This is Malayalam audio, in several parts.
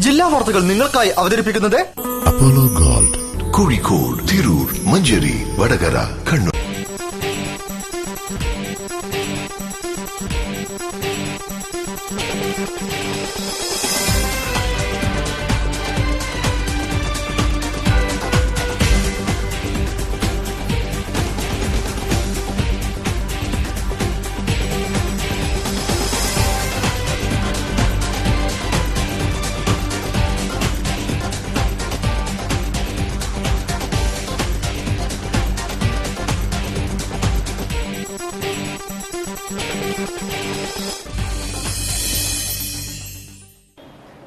ജില്ലാ വാർത്തകൾ നിങ്ങൾക്കായി അവതരിപ്പിക്കുന്നത് അപ്പോളോ ഗോൾഡ്, കോഴിക്കോട്, തിരൂർ, മഞ്ചേരി, വടകര, കണ്ണൂർ.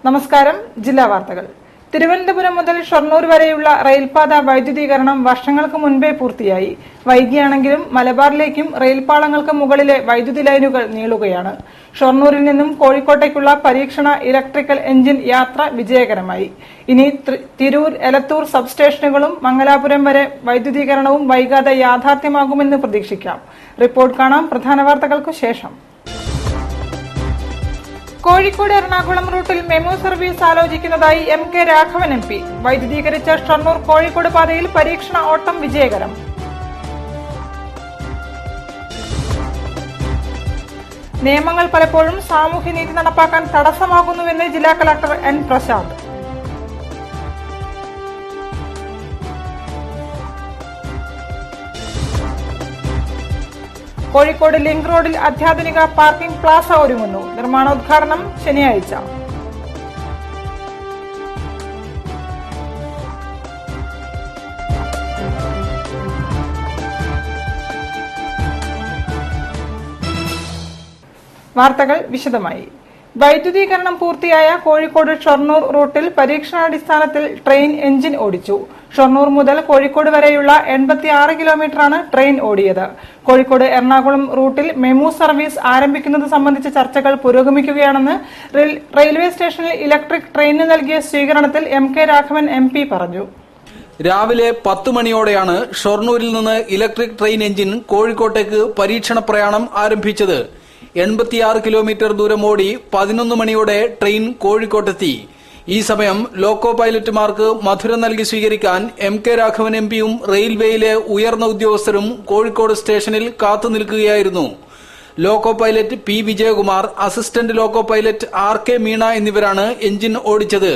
നമസ്കാരം. ജില്ലാ വാർത്തകൾ. തിരുവനന്തപുരം മുതൽ ഷൊർണൂർ വരെയുള്ള റെയിൽപാത വൈദ്യുതീകരണം വർഷങ്ങൾക്ക് മുൻപേ പൂർത്തിയായി. വൈകിയാണെങ്കിലും മലബാറിലേക്കും റെയിൽപാളങ്ങൾക്ക് മുകളിലെ വൈദ്യുതി ലൈനുകൾ നീളുകയാണ്. ഷൊർണൂരിൽ നിന്നും കോഴിക്കോട്ടേക്കുള്ള പരീക്ഷണ ഇലക്ട്രിക്കൽ എഞ്ചിൻ യാത്ര വിജയകരമായി. ഇനി തിരൂർ, എലത്തൂർ സബ്സ്റ്റേഷനുകളും മംഗലാപുരം വരെ വൈദ്യുതീകരണവും വൈകാതെ യാഥാർത്ഥ്യമാകുമെന്ന് പ്രതീക്ഷിക്കാം. റിപ്പോർട്ട് കാണാം പ്രധാന വാർത്തകൾക്കു ശേഷം. കോഴിക്കോട് എറണാകുളം റൂട്ടിൽ മെമു സർവീസ് ആലോചിക്കുന്നതായി MK രാഘവൻ MP. വൈദ്യുതീകരിച്ച ഷൊർണൂർ കോഴിക്കോട് പാതയിൽ പരീക്ഷണ ഓട്ടം വിജയകരം. നിയമങ്ങൾ പലപ്പോഴും സാമൂഹ്യനീതി നടപ്പാക്കാൻ തടസ്സമാകുന്നുവെന്ന് ജില്ലാ collector N. Prasad. Kozhikode link റോഡിൽ അത്യാധുനിക പാർക്കിംഗ് പ്ലാസ ഒരുങ്ങുന്നു. നിർമ്മാണോദ്ഘാടനം ശനിയാഴ്ച. വാർത്തകൾ വിശദമായി. വൈദ്യുതീകരണം പൂർത്തിയായ കോഴിക്കോട് ഷൊർണൂർ റൂട്ടിൽ പരീക്ഷണാടിസ്ഥാനത്തിൽ ട്രെയിൻ എഞ്ചിൻ ഓടിച്ചു. ഷൊർണൂർ മുതൽ കോഴിക്കോട് വരെയുള്ള 86 കിലോമീറ്ററാണ് ട്രെയിൻ ഓടിയത്. കോഴിക്കോട് എറണാകുളം റൂട്ടിൽ മെമു സർവീസ് ആരംഭിക്കുന്നത് സംബന്ധിച്ച ചർച്ചകൾ പുരോഗമിക്കുകയാണെന്ന് റെയിൽവേ സ്റ്റേഷനിൽ ഇലക്ട്രിക് ട്രെയിനിന് നൽകിയ സ്വീകരണത്തിൽ MK രാഘവൻ MP പറഞ്ഞു. രാവിലെ 10 മണിയോടെയാണ് ഷൊർണൂരിൽ നിന്ന് ഇലക്ട്രിക് ട്രെയിൻ എഞ്ചിൻ കോഴിക്കോട്ടേക്ക് പരീക്ഷണ പ്രയാണം ആരംഭിച്ചത്. 86 കിലോമീറ്റർ ദൂരം ഓടി 11 മണിയോടെ ട്രെയിൻ കോഴിക്കോട്ടെത്തി. ഈ സമയം ലോക്കോ പൈലറ്റുമാർക്ക് മധുരം നൽകി സ്വീകരിക്കാൻ MK രാഘവൻ MPയും റെയിൽവേയിലെ ഉയർന്ന ഉദ്യോഗസ്ഥരും കോഴിക്കോട് സ്റ്റേഷനിൽ കാത്തുനിൽക്കുകയായിരുന്നു. Loco pilot P. Vijayakumar, assistant loco pilot RK Meena എന്നിവരാണ് എഞ്ചിൻ ഓടിച്ചത്.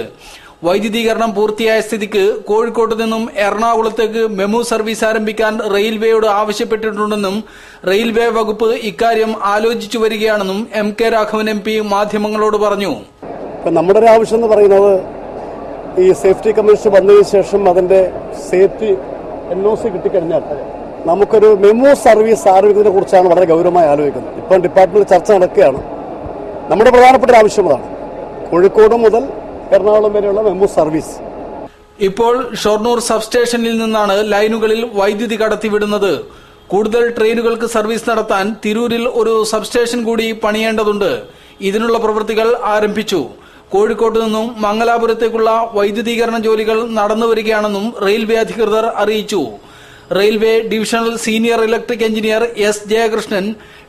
വൈദ്യുതീകരണം പൂർത്തിയായ സ്ഥിതിക്ക് കോഴിക്കോട്ട് നിന്നും എറണാകുളത്തേക്ക് മെമു സർവീസ് ആരംഭിക്കാൻ റെയിൽവേയോട് ആവശ്യപ്പെട്ടിട്ടുണ്ടെന്നും റെയിൽവേ വകുപ്പ് ഇക്കാര്യം ആലോചിച്ചു വരികയാണെന്നും MK രാഘവൻ MP മാധ്യമങ്ങളോട് പറഞ്ഞു. നമ്മുടെ ഒരു ആവശ്യം എന്ന് പറയുന്നത് ഈ സേഫ്റ്റി കമ്മീഷൻ വന്നതിന് ശേഷം അതിന്റെ സേഫ്റ്റി NOC കിട്ടിക്കഴിഞ്ഞാൽ നമുക്കൊരു മെമു സർവീസ് ആരംഭിക്കുന്നതിനെ കുറിച്ചാണ് വളരെ ഗൗരവമായി ആലോചിക്കുന്നത്. ഇപ്പം ഡിപ്പാർട്ട്മെന്റ് ചർച്ച നടക്കുകയാണ്. നമ്മുടെ പ്രധാനപ്പെട്ട ആവശ്യം അതാണ്, കോഴിക്കോട് മുതൽ എറണാകുളം വരെയുള്ള മെമു സർവീസ്. ഇപ്പോൾ ഷൊർണൂർ സബ്സ്റ്റേഷനിൽ നിന്നാണ് ലൈനുകളിൽ വൈദ്യുതി കടത്തിവിടുന്നത്. കൂടുതൽ ട്രെയിനുകൾക്ക് സർവീസ് നടത്താൻ തിരൂരിൽ ഒരു സബ്സ്റ്റേഷൻ കൂടി പണിയേണ്ടതുണ്ട്. ഇതിനുള്ള പ്രവൃത്തികൾ ആരംഭിച്ചു. കോഴിക്കോട്ട് നിന്നും മംഗലാപുരത്തേക്കുള്ള വൈദ്യുതീകരണ ജോലികൾ നടന്നുവരികയാണെന്നും റെയിൽവേ അധികൃതർ അറിയിച്ചു. Railway divisional senior electric engineer S. Jayakrishnan,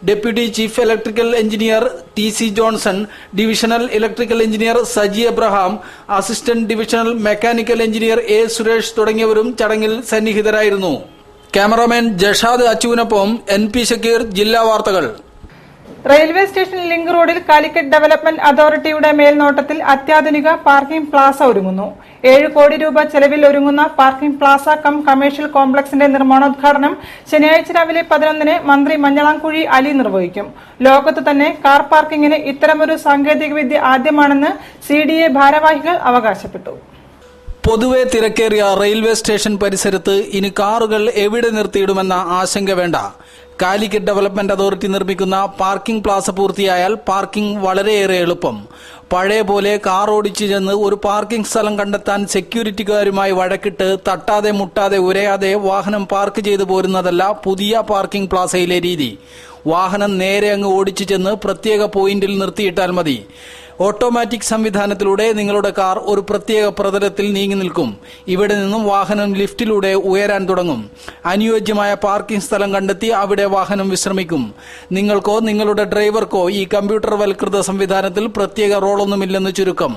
deputy chief electrical engineer TC Johnson, divisional electrical engineer Saji Abraham, assistant divisional mechanical engineer A. Suresh തുടങ്ങിയവരും ചടങ്ങിൽ സന്നിഹിതരായിരുന്നു. ക്യാമറാമാൻ ജഷാദ് അച്ചുവിനൊപ്പം NP ഷക്കീർ, ജില്ലാ വാർത്തകൾ. റെയിൽവേ സ്റ്റേഷൻ ലിങ്ക് റോഡിൽ കാലിക്കറ്റ് ഡെവലപ്മെന്റ് അതോറിറ്റിയുടെ മേൽനോട്ടത്തിൽ അത്യാധുനിക പാർക്കിംഗ് പ്ലാസ ഒരുങ്ങുന്നു. 7 കോടി രൂപ ചെലവിൽ ഒരുങ്ങുന്ന പാർക്കിംഗ് പ്ലാസ കം കമേഴ്ഷ്യൽ കോംപ്ലക്സിന്റെ നിർമ്മാണോദ്ഘാടനം ശനിയാഴ്ച രാവിലെ 11-ന് മന്ത്രി മഞ്ഞളാംകുഴി അലി നിർവഹിക്കും. ലോകത്ത് തന്നെ കാർ പാർക്കിംഗിന് ഇത്തരമൊരു സാങ്കേതികവിദ്യ ആദ്യമാണെന്ന് CDA ഭാരവാഹികൾ അവകാശപ്പെട്ടു. പൊതുവെ തിരക്കേറിയ റെയിൽവേ സ്റ്റേഷൻ പരിസരത്ത് ഇനി കാറുകൾ എവിടെ നിർത്തിയിടുമെന്ന ആശങ്ക വേണ്ട. കാലിക്കറ്റ് ഡെവലപ്മെന്റ് അതോറിറ്റി നിർമ്മിക്കുന്ന പാർക്കിംഗ് പ്ലാസ പൂർത്തിയായാൽ പാർക്കിംഗ് വളരെയേറെ എളുപ്പം. പഴയ പോലെ കാർ ഓടിച്ചു ചെന്ന് ഒരു പാർക്കിംഗ് സ്ഥലം കണ്ടെത്താൻ സെക്യൂരിറ്റിക്കാരുമായി വഴക്കിട്ട് തട്ടാതെ മുട്ടാതെ ഉരയാതെ വാഹനം പാർക്ക് ചെയ്തു പോരുന്നതല്ല പുതിയ പാർക്കിംഗ് പ്ലാസയിലെ രീതി. വാഹനം നേരെ അങ്ങ് ഓടിച്ചു ചെന്ന് പ്രത്യേക പോയിന്റിൽ നിർത്തിയിട്ടാൽ മതി. ഓട്ടോമാറ്റിക് സംവിധാനത്തിലൂടെ നിങ്ങളുടെ കാർ ഒരു പ്രത്യേക പ്രതലത്തിൽ നീങ്ങി നിൽക്കും. ഇവിടെ നിന്നും വാഹനം ലിഫ്റ്റിലൂടെ ഉയരാൻ തുടങ്ങും. അനുയോജ്യമായ പാർക്കിംഗ് സ്ഥലം കണ്ടെത്തി അവിടെ വാഹനം വിശ്രമിക്കും. നിങ്ങൾക്കോ നിങ്ങളുടെ ഡ്രൈവർക്കോ ഈ കമ്പ്യൂട്ടർവൽകൃത സംവിധാനത്തിൽ പ്രത്യേക റോളൊന്നുമില്ലെന്ന് ചുരുക്കം.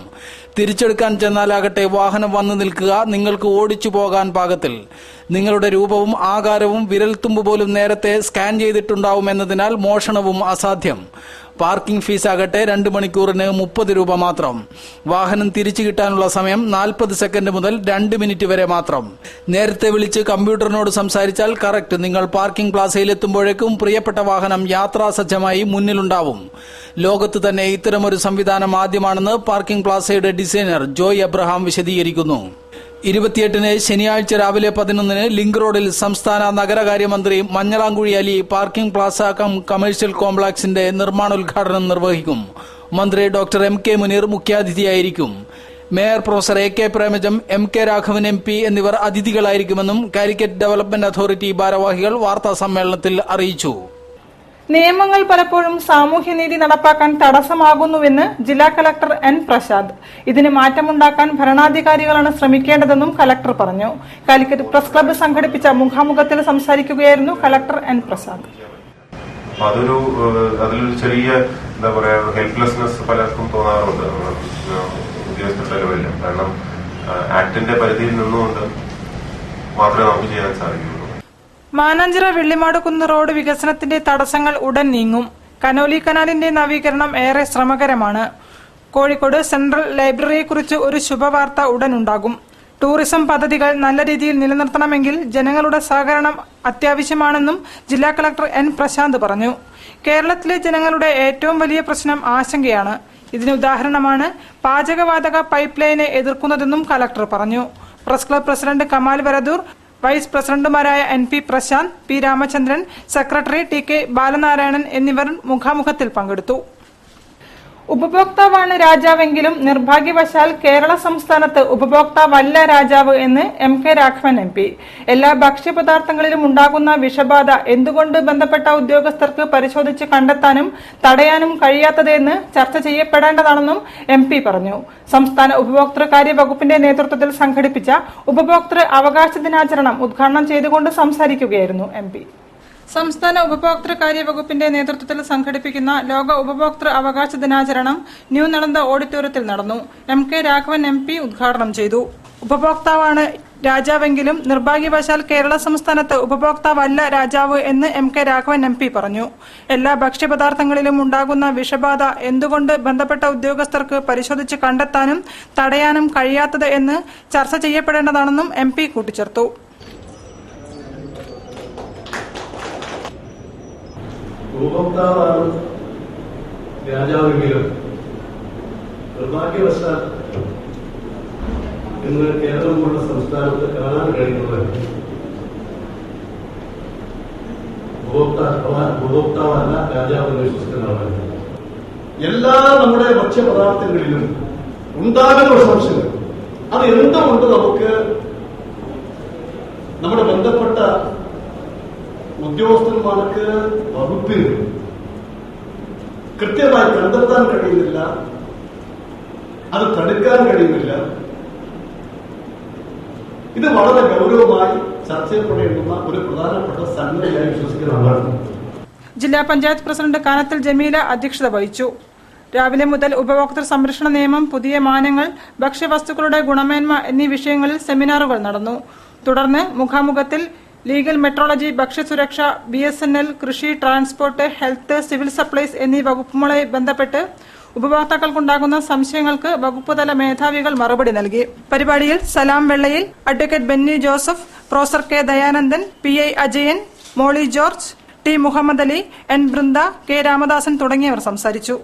തിരിച്ചെടുക്കാൻ ചെന്നാലാകട്ടെ വാഹനം വന്നു നിൽക്കുക നിങ്ങൾക്ക് ഓടിച്ചു പോകാൻ പാകത്തിൽ. നിങ്ങളുടെ രൂപവും ആകാരവും വിരൽത്തുമ്പ് പോലും നേരത്തെ സ്കാൻ ചെയ്തിട്ടുണ്ടാവുമെന്നതിനാൽ മോഷണവും അസാധ്യം. പാർക്കിംഗ് ഫീസ് ആകട്ടെ 2 മണിക്കൂറിന് 30 രൂപ മാത്രം. വാഹനം തിരിച്ചു കിട്ടാനുള്ള സമയം 40 സെക്കൻഡ് മുതൽ 2 മിനിറ്റ് വരെ മാത്രം. നേരത്തെ വിളിച്ച് കമ്പ്യൂട്ടറിനോട് സംസാരിച്ചാൽ കറക്റ്റ് നിങ്ങൾ പാർക്കിംഗ് പ്ലാസയിൽ എത്തുമ്പോഴേക്കും പ്രിയപ്പെട്ട വാഹനം യാത്രാസജ്ജമായി മുന്നിലുണ്ടാവും. ലോകത്ത് തന്നെ ഇത്തരമൊരു സംവിധാനം ആദ്യമാണെന്ന് പാർക്കിംഗ് പ്ലാസയുടെ ഡിസൈനർ ജോയ് എബ്രഹാം വിശദീകരിക്കുന്നു. 28-ന് ശനിയാഴ്ച രാവിലെ 11-ന് ലിങ്ക് റോഡിൽ സംസ്ഥാന നഗരകാര്യമന്ത്രി Manjalamkuzhi Ali parking plaza commercial കോംപ്ലക്സിന്റെ നിർമ്മാണോദ്ഘാടനം നിർവഹിക്കും. മന്ത്രി ഡോക്ടർ എം കെ മുനീർ മുഖ്യാതിഥിയായിരിക്കും. Mayor professor A K Premajam, M K Raghavan MP എന്നിവർ അതിഥികളായിരിക്കുമെന്നും കാലിക്കറ്റ് ഡെവലപ്മെന്റ് അതോറിറ്റി ഭാരവാഹികൾ വാർത്താ സമ്മേളനത്തിൽ അറിയിച്ചു. നിയമങ്ങൾ പലപ്പോഴും സാമൂഹ്യനീതി നടപ്പാക്കാൻ തടസ്സമാകുന്നുവെന്ന് ജില്ലാ കളക്ടർ N. പ്രസാദ്. ഇതിന് മാറ്റമുണ്ടാക്കാൻ ഭരണാധികാരികളാണ് ശ്രമിക്കേണ്ടതെന്നും കളക്ടർ പറഞ്ഞു. കാലിക്കറ്റ് പ്രസ് ക്ലബ്ബ് സംഘടിപ്പിച്ച മുഖാമുഖത്തിൽ സംസാരിക്കുകയായിരുന്നു കളക്ടർ N. പ്രസാദ്. അതിലൊരു ചെറിയ എന്താ പറയാ ഹെൽപ്ലെസ്നെസ് പലർക്കും തോന്നാറുണ്ട് ഉദ്യോഗസ്ഥരുടെ ലെവലിൽ. കാരണം ആക്ടിന്റെ പരിധിയിൽ നിന്നുകൊണ്ട് മാത്രമേ നമുക്ക് ചെയ്യാൻ സാധിക്കൂ. മാനാഞ്ചിറ വെള്ളിമാടുകുന്ന് റോഡ് വികസനത്തിന്റെ തടസ്സങ്ങൾ ഉടൻ നീങ്ങും. കനോലി കനാലിന്റെ നവീകരണം ഏറെ ശ്രമകരമാണ്. കോഴിക്കോട് സെൻട്രൽ ലൈബ്രറിയെക്കുറിച്ച് ഒരു ശുഭവാർത്ത ഉടൻ ഉണ്ടാകും. ടൂറിസം പദ്ധതികൾ നല്ല രീതിയിൽ നിലനിർത്തണമെങ്കിൽ ജനങ്ങളുടെ സഹകരണം അത്യാവശ്യമാണെന്നും ജില്ലാ കളക്ടർ N. പ്രശാന്ത് പറഞ്ഞു. കേരളത്തിലെ ജനങ്ങളുടെ ഏറ്റവും വലിയ പ്രശ്നം ആശങ്കയാണ്. ഇതിന് ഉദാഹരണമാണ് പാചകവാതക പൈപ്പ് ലൈനെ എതിർക്കുന്നതെന്നും കളക്ടർ പറഞ്ഞു. Press club president Kamal Varadoor, vice പ്രസിഡന്റുമാരായ NP Prashanth, P. Ramachandran, secretary TK Balanarayanan എന്നിവർ മുഖാമുഖത്തിൽ പങ്കെടുത്തു. ഉപഭോക്താവാണ് രാജാവെങ്കിലും നിർഭാഗ്യവശാൽ കേരള സംസ്ഥാനത്ത് ഉപഭോക്താവല്ല രാജാവ് എന്ന് MK രാഘവൻ MP. എല്ലാ ഭക്ഷ്യപദാർത്ഥങ്ങളിലും ഉണ്ടാകുന്ന വിഷബാധ എന്തുകൊണ്ട് ബന്ധപ്പെട്ട ഉദ്യോഗസ്ഥർക്ക് പരിശോധിച്ച് കണ്ടെത്താനും തടയാനും കഴിയാത്തതെന്ന് ചർച്ച ചെയ്യപ്പെടേണ്ടതാണെന്നും MP പറഞ്ഞു. സംസ്ഥാന ഉപഭോക്തൃകാര്യ വകുപ്പിന്റെ നേതൃത്വത്തിൽ സംഘടിപ്പിച്ച ഉപഭോക്തൃ അവകാശ ദിനാചരണം ഉദ്ഘാടനം ചെയ്തുകൊണ്ട് സംസാരിക്കുകയായിരുന്നു MP. സംസ്ഥാന ഉപഭോക്തൃകാര്യ വകുപ്പിന്റെ നേതൃത്വത്തിൽ സംഘടിപ്പിക്കുന്ന ലോക ഉപഭോക്തൃ അവകാശ ദിനാചരണം ന്യൂ നളന്ദ ഓഡിറ്റോറിയത്തിൽ നടന്നു. MK രാഘവൻ MP ഉദ്ഘാടനം ചെയ്തു. ഉപഭോക്താവാണ് രാജാവെങ്കിലും നിർഭാഗ്യവശാൽ കേരള സംസ്ഥാനത്ത് ഉപഭോക്താവല്ല രാജാവ് എന്ന് MK രാഘവൻ MP പറഞ്ഞു. എല്ലാ ഭക്ഷ്യപദാർത്ഥങ്ങളിലും ഉണ്ടാകുന്ന വിഷബാധ എന്തുകൊണ്ട് ബന്ധപ്പെട്ട ഉദ്യോഗസ്ഥർക്ക് പരിശോധിച്ച് കണ്ടെത്താനും തടയാനും കഴിയാത്തത് എന്ന് ചർച്ച ചെയ്യപ്പെടേണ്ടതാണെന്നും MP കൂട്ടിച്ചേർത്തു. ഉപഭോക്താവാണ് രാജാവെങ്കിലും നിർഭാഗ്യവശാൽ ഇന്ന് കേരളം പോലുള്ള സംസ്ഥാനത്ത് കാണാൻ കഴിയുന്നത് ഉപഭോക്താവല്ല രാജാവെന്ന് വിശ്വസിക്കുന്നവരാണ്. എല്ലാ നമ്മുടെ ഭക്ഷ്യപദാർത്ഥങ്ങളിലും ഉണ്ടാകുന്ന സംശയങ്ങൾ അത് എന്തുകൊണ്ട് നമുക്ക് നമ്മുടെ ബന്ധപ്പെട്ട ഉദ്യോഗസ്ഥന്മാർക്ക് വകുപ്പിന് കൃത്യമായി കണ്ടെത്താൻ കഴിയുന്നില്ല, അത് തടുക്കാൻ കഴിയുന്നില്ല. ഇത് വളരെ ഗൗരവമായി ചർച്ച ചെയ്യപ്പെടേണ്ടുന്ന ഒരു പ്രധാനപ്പെട്ട സംഗതിയായി വിശ്വസിക്കുന്നതാണ്. ജില്ലാ പഞ്ചായത്ത് പ്രസിഡന്റ് കാനത്തിൽ ജമീല അധ്യക്ഷത വഹിച്ചു. രാവിലെ മുതൽ ഉപഭോക്തൃ സംരക്ഷണ നിയമം, പുതിയ മാനങ്ങൾ, ഭക്ഷ്യവസ്തുക്കളുടെ ഗുണമേന്മ എന്നീ വിഷയങ്ങളിൽ സെമിനാറുകൾ നടന്നു. തുടർന്ന് മുഖാമുഖത്തിൽ ലീഗൽ മെട്രോളജി, ഭക്ഷ്യസുരക്ഷ, BSNL, കൃഷി, ട്രാൻസ്പോർട്ട്, ഹെൽത്ത്, സിവിൽ സപ്ലൈസ് എന്നീ വകുപ്പുകളുമായി ബന്ധപ്പെട്ട് ഉപഭോക്താക്കൾക്കുണ്ടാകുന്ന സംശയങ്ങൾക്ക് വകുപ്പുതല മേധാവികൾ മറുപടി നൽകി. പരിപാടിയിൽ Salam Vellayil, advocate Benny Joseph, professor K. Dayanandan, PI Ajayan, Molly George, T. Muhammad Ali, N. Brinda, K. Ramadasan തുടങ്ങിയവർ സംസാരിച്ചു.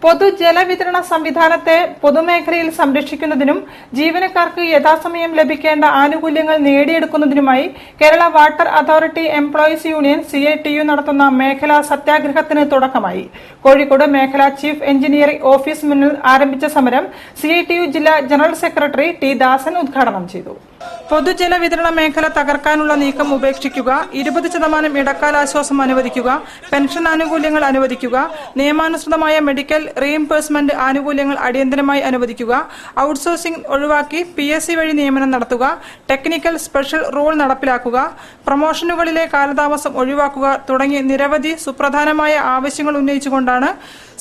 പൊതുജലവിതരണ സംവിധാനത്തെ പൊതുമേഖലയിൽ സംരക്ഷിക്കുന്നതിനും ജീവനക്കാർക്ക് യഥാസമയം ലഭിക്കേണ്ട ആനുകൂല്യങ്ങൾ നേടിയെടുക്കുന്നതിനുമായി Kerala water authority employees union CITU നടത്തുന്ന മേഖലാ സത്യാഗ്രഹത്തിന് തുടക്കമായി. കോഴിക്കോട് മേഖലാ ചീഫ് എഞ്ചിനീയറിംഗ് ഓഫീസ് മുന്നിൽ ആരംഭിച്ച സമരം CITU ജില്ലാ ജനറൽ സെക്രട്ടറി T. ദാസൻ ഉദ്ഘാടനം ചെയ്തു. പൊതുജല വിതരണ മേഖല തകർക്കാനുള്ള നീക്കം ഉപേക്ഷിക്കുക, 20% ഇടക്കാലാശ്വാസം അനുവദിക്കുക, പെൻഷൻ ആനുകൂല്യങ്ങൾ അനുവദിക്കുക, നിയമാനുസൃതമായ മെഡിക്കൽ റീഇംബേഴ്സ്മെന്റ് ആനുകൂല്യങ്ങൾ അടിയന്തരമായി അനുവദിക്കുക, ഔട്ട്സോഴ്സിംഗ് ഒഴിവാക്കി PSC വഴി നിയമനം നടത്തുക, ടെക്നിക്കൽ സ്പെഷ്യൽ റൂൾ നടപ്പിലാക്കുക, പ്രൊമോഷനുകളിലെ കാലതാമസം ഒഴിവാക്കുക തുടങ്ങി നിരവധി സുപ്രധാനമായ ആവശ്യങ്ങൾ ഉന്നയിച്ചുകൊണ്ടാണ്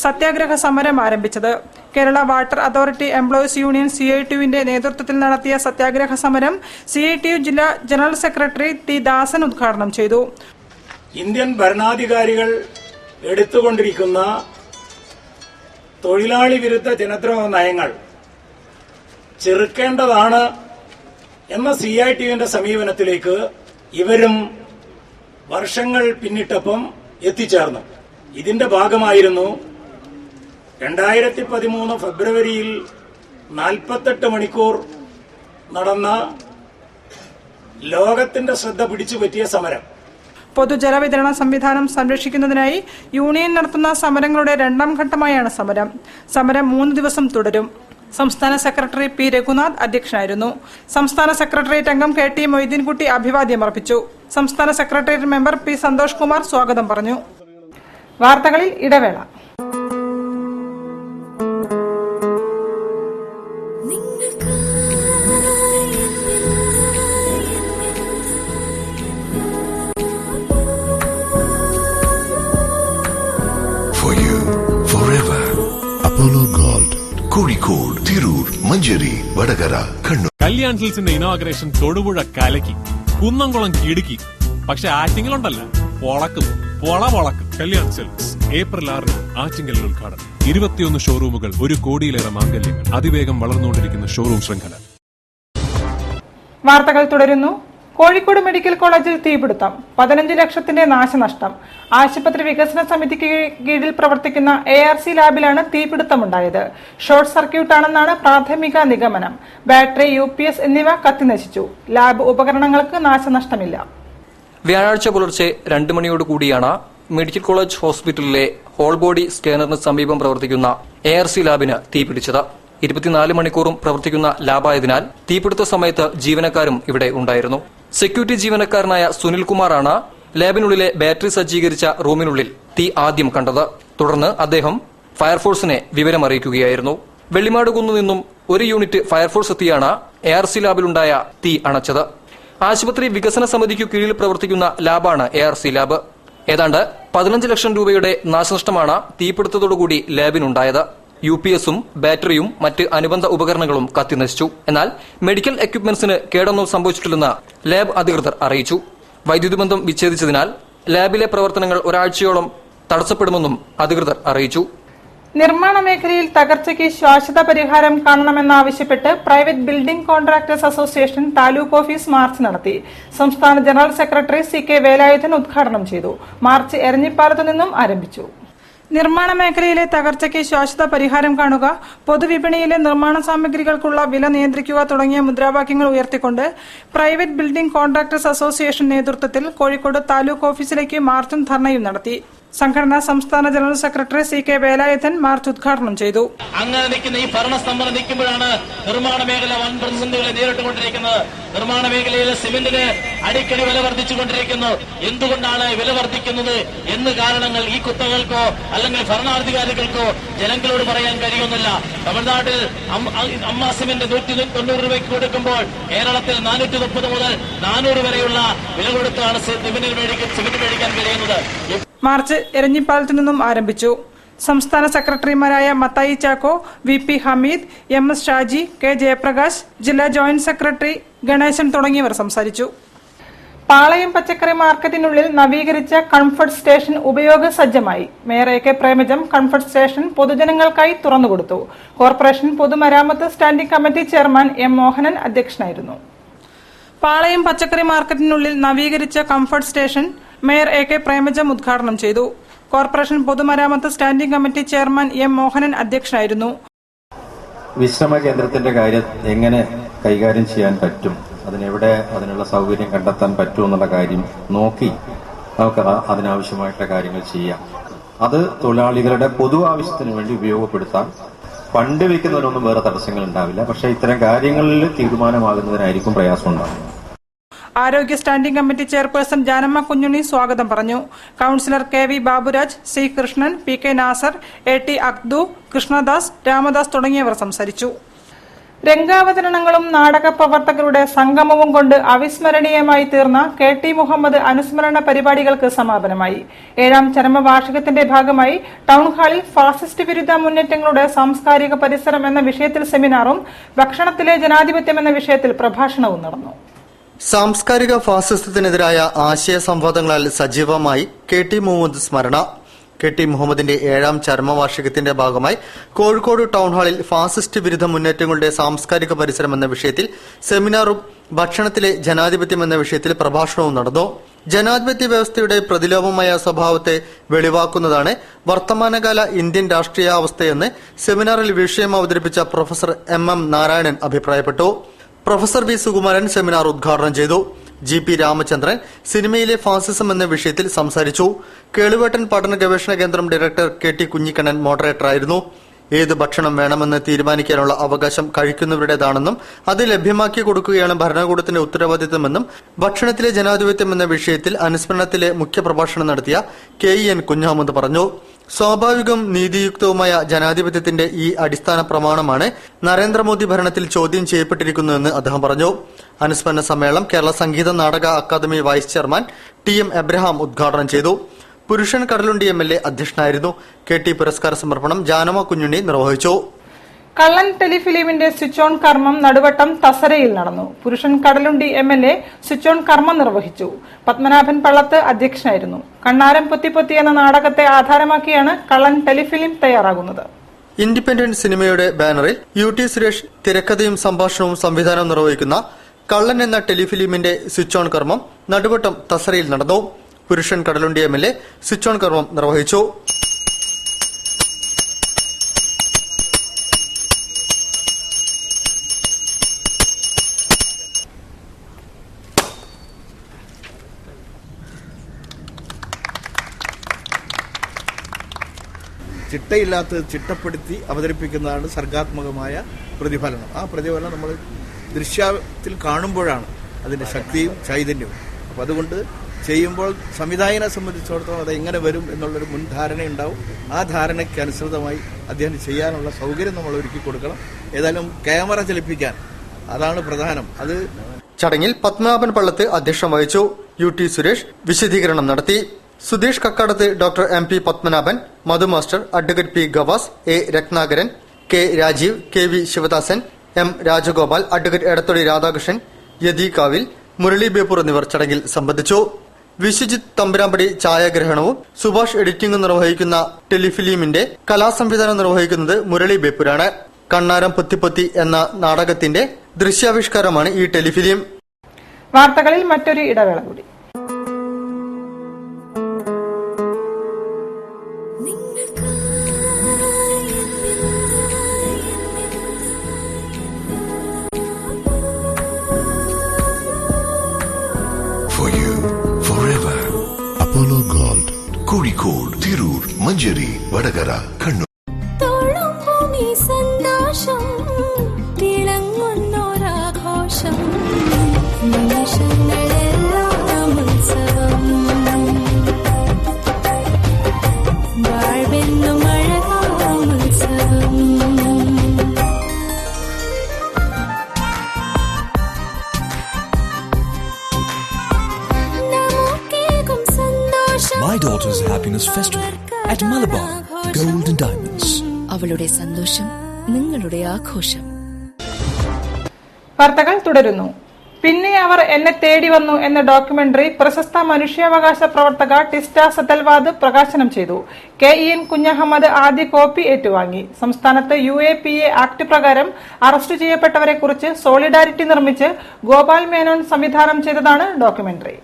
സത്യാഗ്രഹ സമരം ആരംഭിച്ചത്. Kerala water authority employees union CITUവിന്റെ നേതൃത്വത്തിൽ നടത്തിയ സത്യാഗ്രഹ സമരം CITU ജില്ലാ ജനറൽ സെക്രട്ടറി T. ദാസൻ ഉദ്ഘാടനം ചെയ്തു. ഇന്ത്യൻ ഭരണാധികാരികൾ എടുത്തുകൊണ്ടിരിക്കുന്ന തൊഴിലാളി വിരുദ്ധ ജനദ്രോഹ നയങ്ങൾ ചെറുക്കേണ്ടതാണ് എന്ന CITUവിന്റെ സമീപനത്തിലേക്ക് ഇവരും വർഷങ്ങൾ പിന്നിട്ടപ്പം എത്തിച്ചേർന്നു. ഇതിന്റെ ഭാഗമായിരുന്നു 2013 ഫെബ്രുവരിയിൽ 48 മണിക്കൂർ നടന്ന ലോകത്തിന്റെ ശ്രദ്ധ പിടിച്ചുപറ്റിയ സമരം. പൊതുജലവിതരണ സംവിധാനം സംരക്ഷിക്കുന്നതിനായി യൂണിയൻ നടത്തുന്ന സമരങ്ങളുടെ രണ്ടാം ഘട്ടമായാണ് സമരം. സമരം 3 ദിവസം തുടരും. സംസ്ഥാന സെക്രട്ടറി P. രഘുനാഥ് അധ്യക്ഷനായിരുന്നു. സംസ്ഥാന സെക്രട്ടേറിയറ്റ് അംഗം KT മൊയ്തീൻകുട്ടി അഭിവാദ്യം അർപ്പിച്ചു. സംസ്ഥാന secretariat member P. Santhosh Kumar സ്വാഗതം പറഞ്ഞു. വാർത്തകളിൽ ഇടവേള. For you, forever. Apollo Gold. Kozhikode, Tirur, Manjeri, Vadagara, Kannur. Kalyan സിൽസിന്റെ ഇനോഗ്രേഷൻ തൊടുപുഴ കലക്കി, കുന്നംകുളം കിടുക്കി. പക്ഷെ ആറ്റിങ്ങിലുണ്ടല്ല, പൊളക്കും. കല്യാൺ സിൽക്സ് ഏപ്രിൽ 6 ആറ്റിങ്ങലിൽ ഉദ്ഘാടനം. 21 ഷോറൂമുകൾ, 1 കോടിയിലേറെ മാംഗല്യങ്ങൾ. അതിവേഗം വളർന്നുകൊണ്ടിരിക്കുന്ന ഷോറൂം ശൃംഖല. വാർത്തകൾ തുടരുന്നു. കോഴിക്കോട് മെഡിക്കൽ കോളേജിൽ തീപിടുത്തം, 15 ലക്ഷത്തിന്റെ നാശനഷ്ടം. ആശുപത്രി വികസന സമിതിക്ക് കീഴിൽ പ്രവർത്തിക്കുന്ന ARC ലാബിലാണ് തീപിടുത്തമുണ്ടായത്. ഷോർട്ട് സർക്യൂട്ടാണെന്നാണ് പ്രാഥമിക നിഗമനം. ബാറ്ററി, UPS എന്നിവ കത്തിനശിച്ചു. ലാബ് ഉപകരണങ്ങൾക്ക് നാശനഷ്ടമില്ല. വ്യാഴാഴ്ച പുലർച്ചെ 2 മണിയോടുകൂടിയാണ് മെഡിക്കൽ കോളേജ് ഹോസ്പിറ്റലിലെ ഹോൾ ബോഡി സ്കാനറിന് സമീപം പ്രവർത്തിക്കുന്ന ARC ലാബിന് തീപിടിച്ചത്. 24 മണിക്കൂറും പ്രവർത്തിക്കുന്ന ലാബായതിനാൽ തീപിടുത്ത സമയത്ത് ജീവനക്കാരും ഇവിടെ ഉണ്ടായിരുന്നു. സെക്യൂരിറ്റി ജീവനക്കാരനായ സുനിൽകുമാറാണ് ലാബിനുള്ളിലെ ബാറ്ററി സജ്ജീകരിച്ച റൂമിനുള്ളിൽ തീ ആദ്യം കണ്ടത്. തുടർന്ന് അദ്ദേഹം ഫയർഫോഴ്സിനെ വിവരമറിയിക്കുകയായിരുന്നു. വെള്ളിമാട് കുന്നുനിന്നും 1 യൂണിറ്റ് ഫയർഫോഴ്സ് എത്തിയാണ് ARC ലാബിലുണ്ടായ തീ അണച്ചത്. ആശുപത്രി വികസന സമിതിക്കു കീഴിൽ പ്രവർത്തിക്കുന്ന ലാബാണ് ARC ലാബ്. ഏതാണ്ട് 15 ലക്ഷം രൂപയുടെ നാശനഷ്ടമാണ് തീപിടുത്തത്തോടുകൂടി ലാബിനുണ്ടായത്. UPSഉം ബാറ്ററിയും മറ്റ് അനുബന്ധ ഉപകരണങ്ങളും കത്തിനശിച്ചു. എന്നാൽ മെഡിക്കൽ എക്യുപ്മെന്റ്സിന് കേടൊന്നും സംഭവിച്ചിട്ടില്ലെന്ന് ലാബ് അധികൃതർ അറിയിച്ചു. വൈദ്യുതി ബന്ധം വിച്ഛേദിച്ചതിനാൽ ലാബിലെ പ്രവർത്തനങ്ങൾ ഒരാഴ്ചയോളം തടസ്സപ്പെടുമെന്നും അധികൃതർ അറിയിച്ചു. നിർമ്മാണ മേഖലയിൽ തകർച്ചയ്ക്ക് ശാശ്വത പരിഹാരം കാണണമെന്നാവശ്യപ്പെട്ട് private building contractors association taluk office march നടത്തി. സംസ്ഥാന ജനറൽ സെക്രട്ടറി CK വേലായുധൻ ഉദ്ഘാടനം ചെയ്തു. മാർച്ച് എരഞ്ഞിപ്പാലത്തു നിന്നും ആരംഭിച്ചു. നിർമ്മാണ മേഖലയിലെ തകർച്ചയ്ക്ക് ശാശ്വത പരിഹാരം കാണുക, പൊതുവിപണിയിലെ നിർമ്മാണ സാമഗ്രികൾക്കുള്ള വില നിയന്ത്രിക്കുക തുടങ്ങിയ മുദ്രാവാക്യങ്ങൾ ഉയർത്തിക്കൊണ്ട് പ്രൈവറ്റ് ബിൽഡിംഗ് കോൺട്രാക്ടേഴ്സ് അസോസിയേഷൻ നേതൃത്വത്തിൽ കോഴിക്കോട് താലൂക്ക് ഓഫീസിലേക്ക് മാർച്ചും ധർണയും നടത്തി. സംഘടനാ സംസ്ഥാന general secretary CK Velayudhan March ഉദ്ഘാടനം ചെയ്തു. അങ്ങനെ നിൽക്കുന്ന ഈ ഭരണസ്തംഭനം നിൽക്കുമ്പോഴാണ് നിർമ്മാണ മേഖല വൻ പ്രതിസന്ധികളെ നേരിട്ടുകൊണ്ടിരിക്കുന്നത്. നിർമ്മാണ മേഖലയിലെ സിമന്റിന് അടിക്കടി വില വർദ്ധിച്ചുകൊണ്ടിരിക്കുന്നു. എന്തുകൊണ്ടാണ് വില വർദ്ധിക്കുന്നത് എന്ന് കാരണങ്ങൾ ഈ കുത്തകൾക്കോ അല്ലെങ്കിൽ ഭരണാധികാരികൾക്കോ ജനങ്ങളോട് പറയാൻ കഴിയുന്നില്ല. തമിഴ്നാട്ടിൽ അമ്മ സിമന്റ് 190 രൂപയ്ക്ക് കൊടുക്കുമ്പോൾ കേരളത്തിൽ 430 മുതൽ 400 വരെയുള്ള വില കൊടുത്താണ് സിമന്റ് മേടിക്കാൻ കഴിയുന്നത്. മാർച്ച് എരഞ്ഞിപ്പാലത്തു നിന്നും ആരംഭിച്ചു. സംസ്ഥാന സെക്രട്ടറിമാരായ Mathai Chacko, VP Hameed, MS Shaji, K Jayaprakash, ജില്ലാ ജോയിന്റ് സെക്രട്ടറി ഗണേശൻ തുടങ്ങിയവർ സംസാരിച്ചു. പാളയം പച്ചക്കറി മാർക്കറ്റിനുള്ളിൽ നവീകരിച്ച കംഫർട്ട് സ്റ്റേഷൻ ഉപയോഗസജ്ജമായി. Mayor AK Premajam comfort station പൊതുജനങ്ങൾക്കായി തുറന്നുകൊടുത്തു. കോർപ്പറേഷൻ പൊതുമരാമത്ത് standing committee chairman M Mohanan അധ്യക്ഷനായിരുന്നു. പാളയം പച്ചക്കറി മാർക്കറ്റിനുള്ളിൽ നവീകരിച്ച comfort station mayor AK Premajam ഉദ്ഘാടനം ചെയ്തു. കോർപ്പറേഷൻ പൊതുമരാമത്ത് standing committee chairman M Mohanan അധ്യക്ഷനായിരുന്നു. വിശ്രമ കേന്ദ്രത്തിന്റെ കാര്യം എങ്ങനെ കൈകാര്യം ചെയ്യാൻ പറ്റും, അതിനുള്ള സൗകര്യം കണ്ടെത്താൻ പറ്റുമെന്നുള്ള കാര്യം നോക്കി നമുക്ക് അതിനാവശ്യമായിട്ടുള്ള കാര്യങ്ങൾ ചെയ്യാം. അത് തൊഴിലാളികളുടെ പൊതു ആവശ്യത്തിന് വേണ്ടി ഉപയോഗപ്പെടുത്താൻ ഫണ്ട് വയ്ക്കുന്നതിനൊന്നും വേറെ തടസ്സങ്ങൾ ഉണ്ടാവില്ല. പക്ഷേ ഇത്തരം കാര്യങ്ങളിൽ തീരുമാനമാകുന്നതിനായിരിക്കും പ്രയാസം ഉണ്ടാകുന്നത്. ആരോഗ്യ standing committee chairperson Janamma Kunhunni സ്വാഗതം പറഞ്ഞു. Councillor KV Baburaj, C Krishnan, PK Nasar, AT Akdu, Krishnadas, Ramadas തുടങ്ങിയവർ സംസാരിച്ചു. രംഗാവതരണങ്ങളും നാടക പ്രവർത്തകരുടെ സംഗമവും കൊണ്ട് അവിസ്മരണീയമായി തീർന്ന KT മുഹമ്മദ് അനുസ്മരണ പരിപാടികൾക്ക് സമാപനമായി. 7ാം ചരമവാർഷികത്തിന്റെ ഭാഗമായി ടൗൺഹാളിൽ ഫാസിസ്റ്റ് വിരുദ്ധ മുന്നേറ്റങ്ങളുടെ സാംസ്കാരിക പരിസരം എന്ന വിഷയത്തിൽ സെമിനാറും ഭക്ഷണത്തിലെ ജനാധിപത്യം എന്ന വിഷയത്തിൽ പ്രഭാഷണവും നടന്നു. സാംസ്കാരിക ഫാസിസത്തിനെതിരായ ആശയ സംവാദങ്ങളാൽ സജീവമായി KT മുഹമ്മദ് സ്മരണ. KT മുഹമ്മദിന്റെ 7ാം ചരമവാർഷികത്തിന്റെ ഭാഗമായി കോഴിക്കോട് ടൗൺഹാളിൽ ഫാസിസ്റ്റ് വിരുദ്ധ മുന്നേറ്റങ്ങളുടെ സാംസ്കാരിക പരിസരം എന്ന വിഷയത്തിൽ സെമിനാറും ഭക്ഷണത്തിലെ ജനാധിപത്യം എന്ന വിഷയത്തിൽ പ്രഭാഷണവും നടന്നു. ജനാധിപത്യ വ്യവസ്ഥയുടെ പ്രതിലോമമായ സ്വഭാവത്തെ വെളിവാക്കുന്നതാണ് വർത്തമാനകാല ഇന്ത്യൻ രാഷ്ട്രീയാവസ്ഥയെന്ന് സെമിനാറിൽ വിഷയം അവതരിപ്പിച്ച പ്രൊഫസർ MM നാരായണൻ അഭിപ്രായപ്പെട്ടു. പ്രൊഫസർ V സുകുമാരൻ സെമിനാർ ഉദ്ഘാടനം ചെയ്തു. GP രാമചന്ദ്രൻ സിനിമയിലെ ഫാസിസം എന്ന വിഷയത്തിൽ സംസാരിച്ചു. കേളുവേട്ടൻ പഠന ഗവേഷണ കേന്ദ്രം ഡയറക്ടർ KT കുഞ്ഞിക്കണ്ണൻ മോഡറേറ്ററായിരുന്നു. ഏത് ഭക്ഷണം വേണമെന്ന് തീരുമാനിക്കാനുള്ള അവകാശം കഴിക്കുന്നവരുടേതാണെന്നും അത് ലഭ്യമാക്കി കൊടുക്കുകയാണ് ഭരണകൂടത്തിന്റെ ഉത്തരവാദിത്തമെന്നും ഭക്ഷണത്തിലെ ജനാധിപത്യം എന്ന വിഷയത്തിൽ അനുസ്മരണത്തിലെ മുഖ്യപ്രഭാഷണം നടത്തിയ KEN കുഞ്ഞഹമ്മദ് പറഞ്ഞു. സ്വാഭാവികവും നീതിയുക്തവുമായ ജനാധിപത്യത്തിന്റെ ഈ അടിസ്ഥാന പ്രമാണമാണ് നരേന്ദ്രമോദി ഭരണത്തിൽ ചോദ്യം ചെയ്യപ്പെട്ടിരിക്കുന്നതെന്ന് അദ്ദേഹം പറഞ്ഞു. അനുസ്മരണ സമ്മേളനം Kerala Sangeetha Nataka Akademi vice chairman TM Abraham ഉദ്ഘാടനം ചെയ്തു. പുരുഷൻ കടലുണ്ടി MLA അധ്യക്ഷനായിരുന്നു. KT പുരസ്കാര സമർപ്പണം ജാനമ്മ കുഞ്ഞുണ്ണി നിർവഹിച്ചു. കള്ളൻ ടെലിഫിലിമിന്റെ സ്വിച്ച് ഓൺ കർമ്മം നടുവട്ടം തസരയിൽ നടന്നു. പുരുഷൻ കടലുണ്ടി MLA സ്വിച്ച് ഓൺ കർമ്മം നിർവഹിച്ചു. പത്മനാഭൻ പള്ളത്ത് അധ്യക്ഷനായിരുന്നു. കണ്ണാരം പൊത്തിപ്പൊത്തി എന്ന നാടകത്തെ ആധാരമാക്കിയാണ് കള്ളൻ ടെലിഫിലിം തയ്യാറാകുന്നത്. ഇൻഡിപെൻഡന്റ് സിനിമയുടെ ബാനറിൽ UT സുരേഷ് തിരക്കഥയും സംഭാഷണവും സംവിധാനവും നിർവഹിക്കുന്ന കള്ളൻ എന്ന ടെലിഫിലിമിന്റെ സ്വിച്ച് ഓൺ കർമ്മം നടുവട്ടം തസരയിൽ നടന്നു. പുരുഷൻ കടലുണ്ടി MLA സ്വിച്ച് ഓൺ കർമ്മം നിർവഹിച്ചു. ചിട്ടയില്ലാത്തത് ചിട്ടപ്പെടുത്തി അവതരിപ്പിക്കുന്നതാണ് സർഗാത്മകമായ പ്രതിഫലനം. ആ പ്രതിഫലനം നമ്മൾ ദൃശ്യത്തിൽ കാണുമ്പോഴാണ് അതിന്റെ ശക്തിയും ചൈതന്യവും. അപ്പം അതുകൊണ്ട് ചെയ്യുമ്പോൾ സംവിധായകനെ സംബന്ധിച്ചിടത്തോളം അത് എങ്ങനെ വരും എന്നുള്ളൊരു മുൻധാരണയുണ്ടാവും. ആ ധാരണയ്ക്ക് അനുസൃതമായി അദ്ദേഹം ചെയ്യാനുള്ള സൗകര്യം നമ്മൾ ഒരുക്കി കൊടുക്കണം. ഏതായാലും ക്യാമറ ചലിപ്പിക്കാൻ അതാണ് പ്രധാനം. അത് ചടങ്ങിൽ പത്മനാഭൻ പള്ളത്ത് അധ്യക്ഷം വഹിച്ചു. UT സുരേഷ് വിശദീകരണം നടത്തി. Sudheesh Kakkadath, doctor MP Padmanabhan, Madhu master, advocate P Gavas, A Ratnakaran, K Rajeev, KV Sivadasan, M Rajagopal, advocate Edathodi Radhakrishnan, യതി കാവിൽ, മുരളി ബേപ്പൂർ എന്നിവർ ചടങ്ങിൽ സംബന്ധിച്ചു. വിശ്വജിത്ത് തമ്പുരാമ്പടി ഛായാഗ്രഹണവും സുഭാഷ് എഡിറ്റിംഗും നിർവഹിക്കുന്ന ടെലിഫിലിമിന്റെ കലാസംവിധാനം നിർവഹിക്കുന്നത് മുരളി ബേപ്പൂരാണ്. കണ്ണാരം പൊത്തിപ്പൊത്തി എന്ന നാടകത്തിന്റെ ദൃശ്യാവിഷ്കാരമാണ് ഈ ടെലിഫിലിം. വാർത്തകളിൽ മറ്റൊരു ഇടവേള കൂടി. For you, forever. Apollo Gold. Kozhikode, Tirur, Manjeri, Vadagara, Kannur. My daughter's happiness festival at Malabar Gold and Diamonds. അവളുടെ സന്തോഷം നിങ്ങളുടെ ആഘോഷം. വാർത്തകൾ തുടരുന്നു. പിന്നെ അവർ എന്നെ തേടി വന്നു എന്ന ഡോക്യുമെന്ററി പ്രശസ്ത മനുഷ്യാവകാശ പ്രവർത്തക ടിസ്റ്റ സതൽവാദ് പ്രകാശനം ചെയ്തു. KEN കുഞ്ഞഹമ്മദ് ആദ്യ കോപ്പി ഏറ്റുവാങ്ങി. സംസ്ഥാനത്ത് UAPA ആക്ട് പ്രകാരം അറസ്റ്റ് ചെയ്യപ്പെട്ടവരെ കുറിച്ച് സോളിഡാരിറ്റി നിർമ്മിച്ച് ഗോപാൽ മേനോൻ സംവിധാനം ചെയ്തതാണ് ഡോക്യുമെന്ററി.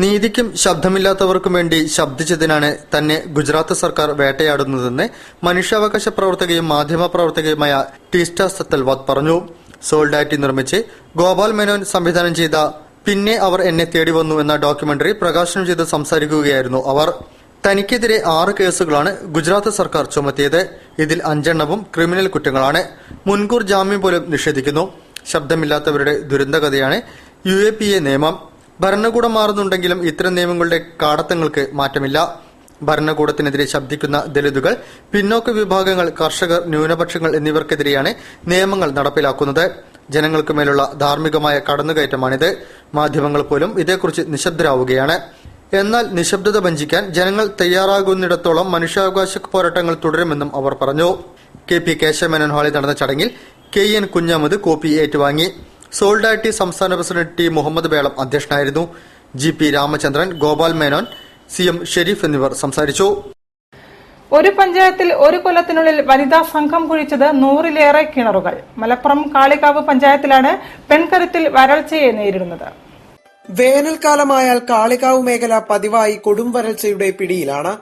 നീതിക്കും ശബ്ദമില്ലാത്തവർക്കും വേണ്ടി ശബ്ദിച്ചതിനാണ് തന്നെ ഗുജറാത്ത് സർക്കാർ വേട്ടയാടുന്നതെന്ന് മനുഷ്യാവകാശ പ്രവർത്തകയും മാധ്യമ പ്രവർത്തകയുമായ ടിസ്റ്റ സതൽവാദ് പറഞ്ഞു. സോൾഡാറ്റി നിർമ്മിച്ച് ഗോപാൽ മേനോൻ സംവിധാനം ചെയ്ത പിന്നെ അവർ എന്നെ തേടി വന്നു എന്ന ഡോക്യുമെന്ററി പ്രകാശനം ചെയ്ത് സംസാരിക്കുകയായിരുന്നു അവർ. തനിക്കെതിരെ 6 കേസുകളാണ് ഗുജറാത്ത് സർക്കാർ ചുമത്തിയത്. ഇതിൽ 5 എണ്ണവും ക്രിമിനൽ കുറ്റങ്ങളാണ്. മുൻകൂർ ജാമ്യം പോലും നിഷേധിക്കുന്നു. ശബ്ദമില്ലാത്തവരുടെ ദുരന്തകഥയാണ് UAPA നിയമം. ഭരണകൂടം മാറുന്നുണ്ടെങ്കിലും ഇത്തരം നിയമങ്ങളുടെ കാടത്തങ്ങൾക്ക് മാറ്റമില്ല. ഭരണകൂടത്തിനെതിരെ ശബ്ദിക്കുന്ന ദലിതുകൾ, പിന്നോക്ക വിഭാഗങ്ങൾ, കർഷകർ, ന്യൂനപക്ഷങ്ങൾ എന്നിവർക്കെതിരെയാണ് നിയമങ്ങൾ നടപ്പിലാക്കുന്നത്. ജനങ്ങൾക്ക് മേലുള്ള ധാർമ്മികമായ കടന്നുകയറ്റമാണിത്. മാധ്യമങ്ങൾ പോലും ഇതേക്കുറിച്ച് നിശബ്ദരാവുകയാണ്. എന്നാൽ നിശബ്ദത ഭഞ്ജിക്കാൻ ജനങ്ങൾ തയ്യാറാകുന്നിടത്തോളം മനുഷ്യാവകാശ പോരാട്ടങ്ങൾ തുടരുമെന്നും അവർ പറഞ്ഞു. KP കേശവമേനോൻ ഹാളിൽ നടന്ന ചടങ്ങിൽ KN കുഞ്ഞഹമ്മദ് കോപ്പി ഏറ്റുവാങ്ങി. സോൾഡാരിറ്റി സംസ്ഥാന പ്രസിഡന്റ് T മുഹമ്മദ് ബേളം അധ്യക്ഷനായിരുന്നു. GP രാമചന്ദ്രൻ, ഗോപാൽ മേനോൻ, CM ഷെരീഫ് എന്നിവർ സംസാരിച്ചു. ഒരു പഞ്ചായത്തിൽ ഒരു കൊല്ലത്തിനുള്ളിൽ വനിതാ സംഘം കുഴിച്ചത് 100-ലേറെ കിണറുകൾ. മലപ്പുറം കാളികാവ് പഞ്ചായത്തിലാണ് പെൺകരുത്തിൽ വരൾച്ചയെ നേരിടുന്നത്. വേനൽക്കാലമായാൽ കാളികാവ് മേഖല പതിവായി കൊടും വരൾച്ചയുടെ പിടിയിലാണ്.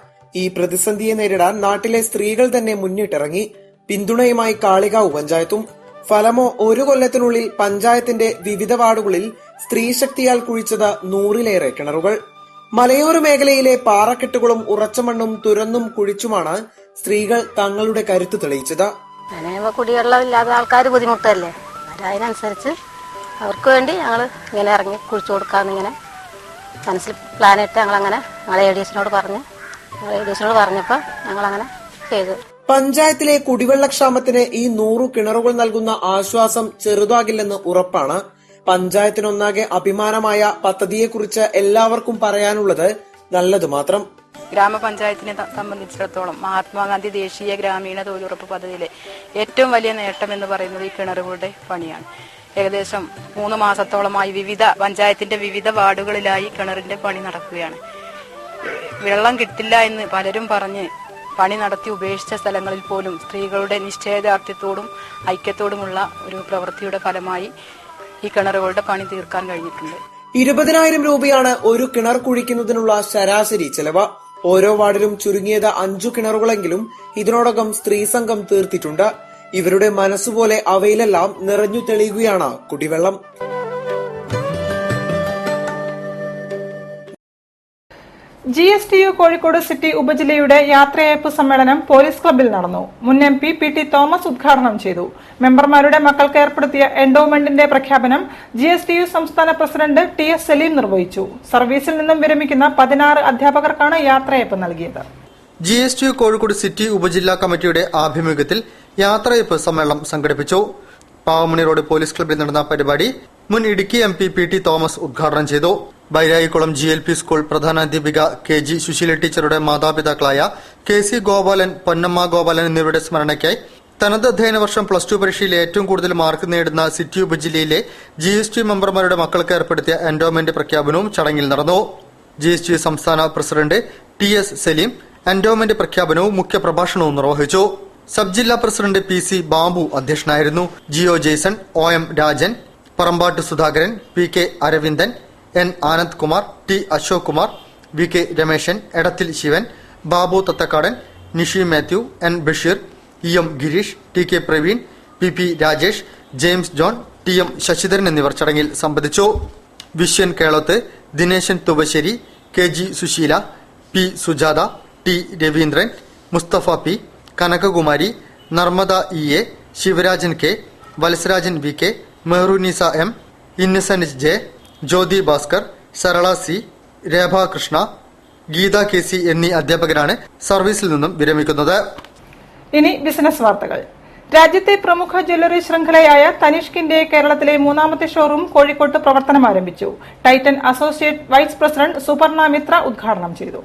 ഈ പ്രതിസന്ധിയെ നേരിടാൻ നാട്ടിലെ സ്ത്രീകൾ തന്നെ മുന്നിട്ടിറങ്ങി. പിന്തുണയുമായി കാളികാവ് പഞ്ചായത്തും. ഫലമോ ഒരു കൊല്ലത്തിനുള്ളിൽ പഞ്ചായത്തിന്റെ വിവിധ വാർഡുകളിൽ സ്ത്രീശക്തിയാൽ കുഴിച്ചത് 100-ലേറെ കിണറുകൾ. മലയോര മേഖലയിലെ പാറക്കെട്ടുകളും ഉറച്ചമണ്ണും തുരന്നും കുഴിച്ചുമാണ് സ്ത്രീകൾ തങ്ങളുടെ കരുത്ത് തെളിയിച്ചത്. കുടിവെള്ളം ഇല്ലാത്ത ആൾക്കാർ ബുദ്ധിമുട്ടല്ലേ, അതിനനുസരിച്ച് അവർക്ക് വേണ്ടി ഞങ്ങൾ ഇങ്ങനെ ഇറങ്ങി കുഴിച്ചു കൊടുക്കാമെന്ന് ഇങ്ങനെ മനസ്സിൽ പ്ലാനിട്ട് ഞങ്ങളങ്ങനെ ഞങ്ങളെ ADSനോട് പറഞ്ഞപ്പോൾ ഞങ്ങളങ്ങനെ ചെയ്തു. പഞ്ചായത്തിലെ കുടിവെള്ളക്ഷാമത്തിന് ഈ 100 കിണറുകൾ നൽകുന്ന ആശ്വാസം ചെറുതാകില്ലെന്ന് ഉറപ്പാണ്. പഞ്ചായത്തിനൊന്നാകെ അഭിമാനമായ പദ്ധതിയെക്കുറിച്ച് എല്ലാവർക്കും പറയാനുള്ളത് നല്ലത് മാത്രം. ഗ്രാമപഞ്ചായത്തിനെ സംബന്ധിച്ചിടത്തോളം മഹാത്മാഗാന്ധി ദേശീയ ഗ്രാമീണ തൊഴിലുറപ്പ് പദ്ധതിയിലെ ഏറ്റവും വലിയ നേട്ടം എന്ന് പറയുന്നത് ഈ കിണറുകളുടെ പണിയാണ്. ഏകദേശം 3 മാസത്തോളമായി പഞ്ചായത്തിന്റെ വിവിധ വാർഡുകളിലായി കിണറിന്റെ പണി നടക്കുകയാണ്. വെള്ളം കിട്ടില്ല എന്ന് പലരും പറഞ്ഞ് പണി നടത്തി ഉപേക്ഷിച്ച സ്ഥലങ്ങളിൽ പോലും സ്ത്രീകളുടെ നിശ്ചയദാർഢ്യത്തോടും ഐക്യത്തോടുമുള്ള ഒരു പ്രവൃത്തിയുടെ ഫലമായി ഈ കിണറുകളുടെ പണി തീർക്കാൻ കഴിഞ്ഞിട്ടുണ്ട്. 20,000 രൂപയാണ് ഒരു കിണർ കുഴിക്കുന്നതിനുള്ള ശരാശരി ചെലവ്. ഓരോ വാർഡിലും ചുരുങ്ങിയത് 5 കിണറുകളെങ്കിലും ഇതിനോടകം സ്ത്രീ സംഘം തീർത്തിട്ടുണ്ട്. ഇവരുടെ മനസ്സുപോലെ അവയിലെല്ലാം നിറഞ്ഞു തെളിയുകയാണ് കുടിവെള്ളം. GSTU കോഴിക്കോട് സിറ്റി ഉപജില്ലയുടെ യാത്രയയപ്പ് സമ്മേളനം പോലീസ് ക്ലബ്ബിൽ നടന്നു. മുൻ MP PT തോമസ് ഉദ്ഘാടനം ചെയ്തു. മെമ്പർമാരുടെ മക്കൾക്ക് ഏർപ്പെടുത്തിയ എൻഡോമെന്റിന്റെ പ്രഖ്യാപനം GSTU സംസ്ഥാന പ്രസിഡന്റ് TS സലീം നിർവഹിച്ചു. സർവീസിൽ നിന്നും വിരമിക്കുന്ന 16 അധ്യാപകർക്കാണ് യാത്രയയപ്പ് നൽകിയത്. GSTU കോഴിക്കോട് സിറ്റി ഉപജില്ലാ കമ്മിറ്റിയുടെ ആഭിമുഖ്യത്തിൽ യാത്രയയപ്പ് സമ്മേളനം സംഘടിപ്പിച്ചു. പാവമണി റോഡ് പോലീസ് ക്ലബ്ബിൽ നടന്ന പരിപാടി മുൻ ഇടുക്കി MP PT തോമസ് ഉദ്ഘാടനം ചെയ്തു. Bairayikkulam GLP school പ്രധാനാധ്യാപിക KG Susheela ടീച്ചറുടെ മാതാപിതാക്കളായ KC ഗോപാലൻ, പൊന്നമ്മ ഗോപാലൻ എന്നിവരുടെ സ്മരണയ്ക്കായി തനത് അധ്യയന വർഷം +2 പരീക്ഷയിൽ ഏറ്റവും കൂടുതൽ മാർക്ക് നേടുന്ന സിറ്റി ഉപജില്ലയിലെ GSTU മെമ്പർമാരുടെ മക്കൾക്ക് ഏർപ്പെടുത്തിയ എൻഡോമെന്റ് പ്രഖ്യാപനവും ചടങ്ങിൽ നടന്നു. GSTU സംസ്ഥാന പ്രസിഡന്റ് TS സലീം എൻഡോമെന്റ് പ്രഖ്യാപനവും മുഖ്യപ്രഭാഷണവും നിർവഹിച്ചു. സബ് ജില്ലാ പ്രസിഡന്റ് PC ബാബു അധ്യക്ഷനായിരുന്നു. GO Jaison, OM Rajan, Parambatt Sudhakaran, PK Aravindan, N Anand Kumar, T Ashok Kumar, VK Remesan, Edathil Sivan, Babu Thathakkadan, Nishi Mathew, N Basheer, EM Gireesh, TK Praveen, PP Rajesh, James John, TM Sasidharan എന്നിവർ ചടങ്ങിൽ സംബന്ധിച്ചു. Viswan Keloth, Dineshan തുവശ്ശേരി, KG Susheela, P Sujatha, T Raveendran, Mustafa P, കനകകുമാരി, Narmada EA, Sivarajan K, Valsarajan VK, മെഹ്റൂനിസ M, Innocent J, ജ്യോതി ഭാസ്കർ, സരള C, രേഭ കൃഷ്ണ, ഗീത KC എന്നീ അധ്യാപകരാണ് സർവീസിൽ നിന്നും വിരമിക്കുന്നത്. ഇനി ബിസിനസ് വാർത്തകൾ. രാജ്യത്തെ പ്രമുഖ ജ്വല്ലറി ശൃംഖലയായ തനിഷ്കിന്റെ കേരളത്തിലെ 3ാമത്തെ ഷോറൂം കോഴിക്കോട്ട് പ്രവർത്തനം ആരംഭിച്ചു. Titan associate vice president Suparna Mitra ഉദ്ഘാടനം ചെയ്തു.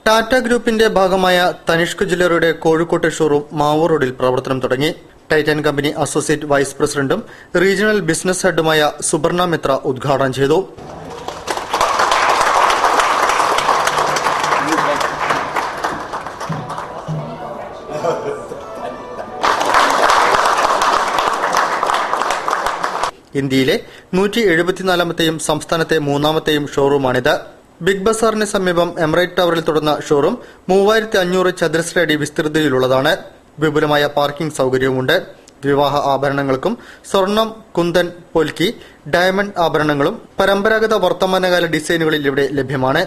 ടാറ്റ ഗ്രൂപ്പിന്റെ ഭാഗമായ തനിഷ്ക് ജ്വല്ലറിയുടെ കോഴിക്കോട്ടെ ഷോറൂം മാവൂർ റോഡിൽ പ്രവർത്തനം തുടങ്ങി. ടൈറ്റൻ കമ്പനി അസോസിയേറ്റ് വൈസ് പ്രസിഡന്റും റീജിയണൽ ബിസിനസ് ഹെഡുമായ സുപർണ മിത്ര ഉദ്ഘാടനം ചെയ്തു. ഇന്ത്യയിലെ 174ാമത്തെയും സംസ്ഥാനത്തെ 3ാമത്തെയും ഷോറൂമാണിത്. ബിഗ് ബസാറിന് സമീപം എമിറേറ്റ് ടവറിൽ തുടങ്ങുന്ന ഷോറൂം 3500 ചതുരശ്ര അടി വിസ്തൃതിയിലുള്ളതാണ്. വിപുലമായ പാർക്കിംഗ് സൌകര്യവുമുണ്ട്. വിവാഹ ആഭരണങ്ങൾക്കും സ്വർണം, കുന്തൻ, പൊൽക്കി, ഡയമണ്ട് ആഭരണങ്ങളും പരമ്പരാഗത വർത്തമാനകാല ഡിസൈനുകളിൽ ഇവിടെ ലഭ്യമാണ്.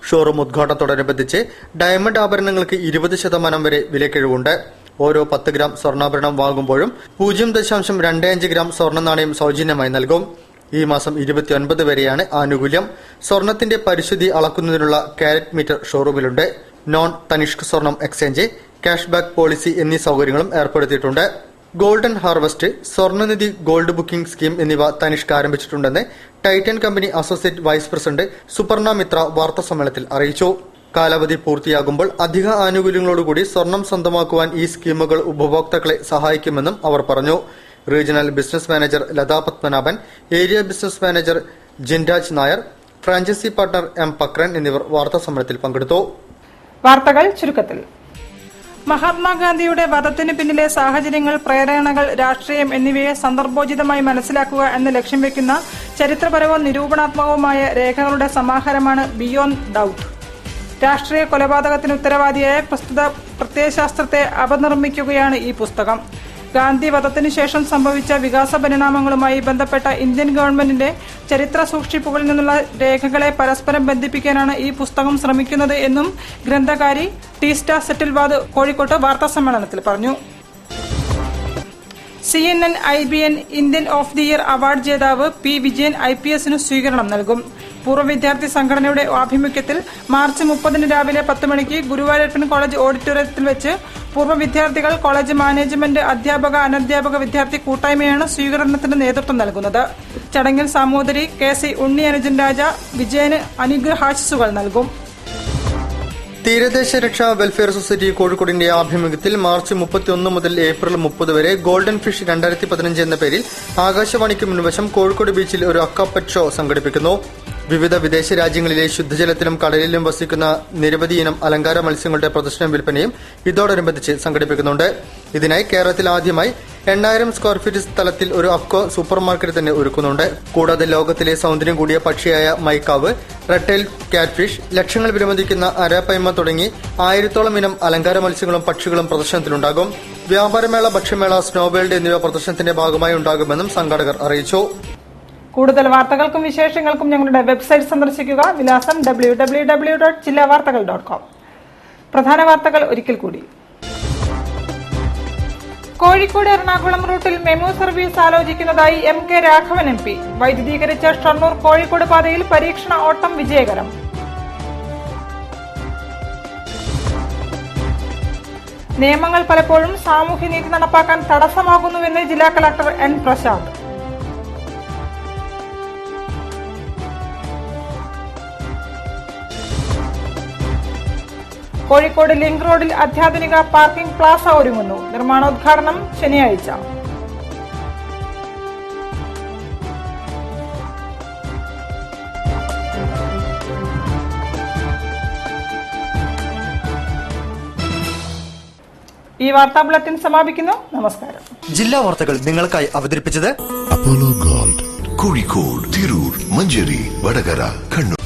ഷോറൂം ഉദ്ഘാടനത്തോടനുബന്ധിച്ച് ഡയമണ്ട് ആഭരണങ്ങൾക്ക് 20% വരെ വിലക്കിഴിവുണ്ട്. ഓരോ 10 ഗ്രാം സ്വർണ്ണാഭരണം വാങ്ങുമ്പോഴും 0.25 ഗ്രാം സ്വർണ്ണ നാണയം സൗജന്യമായി നൽകും. ഈ മാസം 29 വരെയാണ് ആനുകൂല്യം. സ്വർണത്തിന്റെ പരിശുദ്ധി അളക്കുന്നതിനുള്ള കാരറ്റ് മീറ്റർ ഷോറൂമിലുണ്ട്. നോൺ തനിഷ്ക് സ്വർണം എക്സ്ചേഞ്ച്, ക്യാഷ് ബാക്ക് പോളിസി എന്നീ സൗകര്യങ്ങളും ഏർപ്പെടുത്തിയിട്ടുണ്ട്. ഗോൾഡൻ ഹാർവസ്റ്റ്, സ്വർണ്ണനിധി ഗോൾഡ് ബുക്കിംഗ് സ്കീം എന്നിവ തനിഷ്ക് ആരംഭിച്ചിട്ടുണ്ടെന്ന് Titan company associate vice president Suparna Mitra വാർത്താസമ്മേളനത്തിൽ അറിയിച്ചു. കാലാവധി പൂർത്തിയാകുമ്പോൾ അധിക ആനുകൂല്യങ്ങളോടുകൂടി സ്വർണം സ്വന്തമാക്കുവാൻ ഈ സ്കീമുകൾ ഉപഭോക്താക്കളെ സഹായിക്കുമെന്നും അവർ പറഞ്ഞു. Regional business manager Latha Padmanabhan, area business manager Jinraj Nair, franchise partner M Pakran എന്നിവർ വാർത്താസമ്മേളനത്തിൽ പങ്കെടുത്തു. വാർത്തകൾ ചുരുക്കത്തിൽ. മഹാത്മാഗാന്ധിയുടെ വധത്തിന് പിന്നിലെ സാഹചര്യങ്ങൾ, പ്രേരണകൾ, രാഷ്ട്രീയം എന്നിവയെ സന്ദർഭോചിതമായി മനസ്സിലാക്കുക എന്ന ലക്ഷ്യം വെക്കുന്ന ചരിത്രപരവും നിരൂപണാത്മകവുമായ രേഖകളുടെ സമാഹാരമാണ് ബിയോണ്ട് ഡൌട്ട്. രാഷ്ട്രീയ കൊലപാതകത്തിന് ഉത്തരവാദിയായ പ്രസ്തുത പ്രത്യയശാസ്ത്രത്തെ അപനിർമ്മിക്കുകയാണ് ഈ പുസ്തകം. ഗാന്ധി വധത്തിനു ശേഷം സംഭവിച്ച വികാസ പരിണാമങ്ങളുമായി ബന്ധപ്പെട്ട ഇന്ത്യൻ ഗവൺമെന്റിന്റെ ചരിത്ര സൂക്ഷിപ്പുകളിൽ നിന്നുള്ള രേഖകളെ പരസ്പരം ബന്ധിപ്പിക്കാനാണ് ഈ പുസ്തകം ശ്രമിക്കുന്നത് എന്നും ഗ്രന്ഥകാരി ടീസ്റ്റ സെറ്റിൽവാദ് കോഴിക്കോട്ട് വാർത്താസമ്മേളനത്തിൽ പറഞ്ഞു. CNN IBN Indian of the year award ജേതാവ് പി വിജയൻ IPSനു സ്വീകരണം നൽകും. പൂർവ്വ വിദ്യാർത്ഥി സംഘടനയുടെ ആഭിമുഖ്യത്തിൽ മാർച്ച് 30 രാവിലെ 10 മണിക്ക് ഗുരുവായൂരപ്പൻ കോളേജ് ഓഡിറ്റോറിയത്തിൽ വെച്ച് പൂർവ്വ വിദ്യാർത്ഥികൾ, കോളേജ് മാനേജ്മെന്റ്, അധ്യാപക, അനധ്യാപക വിദ്യാർത്ഥി കൂട്ടായ്മയാണ് സ്വീകരണത്തിന് നേതൃത്വം നൽകുന്നത്. ചടങ്ങിൽ സാമൂതിരി KC ഉണ്ണി അനുജൻ രാജ വിജയന് അനുഗ്രഹാശിസുകൾ നൽകും. തീരദേശ രക്ഷാ വെൽഫെയർ സൊസൈറ്റി കോഴിക്കോടിന്റെ ആഭിമുഖ്യത്തിൽ മാർച്ച് 31 മുതൽ ഏപ്രിൽ 30 വരെ ഗോൾഡൻ ഫിഷ് 2015 എന്ന പേരിൽ ആകാശവാണിക്ക് മുൻവശം കോഴിക്കോട് ബീച്ചിൽ ഒരു അക്വാപെറ്റ് ഷോ സംഘടിപ്പിക്കുന്നു. വിവിധ വിദേശ രാജ്യങ്ങളിലെ ശുദ്ധജലത്തിലും കടലിലും വസിക്കുന്ന നിരവധി ഇനം അലങ്കാര മത്സ്യങ്ങളുടെ പ്രദർശനം, വിൽപ്പനയും ഇതോടനുബന്ധിച്ച് സംഘടിപ്പിക്കുന്നുണ്ട്. ഇതിനായി കേരളത്തിൽ ആദ്യമായി 8000 സ്ക്വയർ ഫീറ്റ് സ്ഥലത്തിൽ ഒരു അക്വ സൂപ്പർ മാർക്കറ്റ് തന്നെ ഒരുക്കുന്നുണ്ട്. കൂടാതെ ലോകത്തിലെ സൗന്ദര്യം കൂടിയ പക്ഷിയായ മൈക്കാവ്, റെട്ടൈൽ ക്യാറ്റ്ഫിഷ്, ലക്ഷങ്ങൾ വിലമതിക്കുന്ന അരാപ്പൈമ തുടങ്ങി 1000ഓളം ഇനം അലങ്കാര മത്സ്യങ്ങളും പക്ഷികളും പ്രദർശനത്തിലുണ്ടാകും. വ്യാപാരമേള, ഭക്ഷ്യമേള, സ്നോവേൾഡ് എന്നിവ പ്രദർശനത്തിന്റെ ഭാഗമായി ഉണ്ടാകുമെന്നും സംഘാടകർ അറിയിച്ചു. കൂടുതൽ വാർത്തകൾക്കും വിശേഷങ്ങൾക്കും ഞങ്ങളുടെ വെബ്സൈറ്റ് സന്ദർശിക്കുക. വിലാസം www.jillavartakal.com. പ്രധാന വാർത്തകൾ ഒരിക്കൽ കൂടി. കോഴിക്കോട് എറണാകുളം റൂട്ടിൽ മെമു സർവീസ് ആലോചിക്കുന്നതായി MK രാഘവൻ MP. വൈദ്യുതീകരിച്ച ഷൊർണൂർ കോഴിക്കോട് പാതയിൽ പരീക്ഷണ ഓട്ടം വിജയകരം. നിയമങ്ങൾ പലപ്പോഴും സാമൂഹ്യനീതി നടപ്പാക്കാൻ തടസ്സമാകുന്നുവെന്ന് ജില്ലാ collector N Prasad. Kozhikode link റോഡിൽ അത്യാധുനിക പാർക്കിംഗ് പ്ലാസ ഒരുങ്ങുന്നു. നിർമ്മാണോദ്ഘാടനം ശനിയാഴ്ച. ഈ വാർത്താ ബുള്ളറ്റിൻ സമാപിക്കുന്നു. നമസ്കാരം. ജില്ലാ വാർത്തകൾ നിങ്ങൾക്കായി അവതരിപ്പിച്ചത് അപ്പോളോ ഗോൾഡ്, കോഴിക്കോട്, തിരൂർ, മഞ്ചേരി, വടകര, കണ്ണൂർ.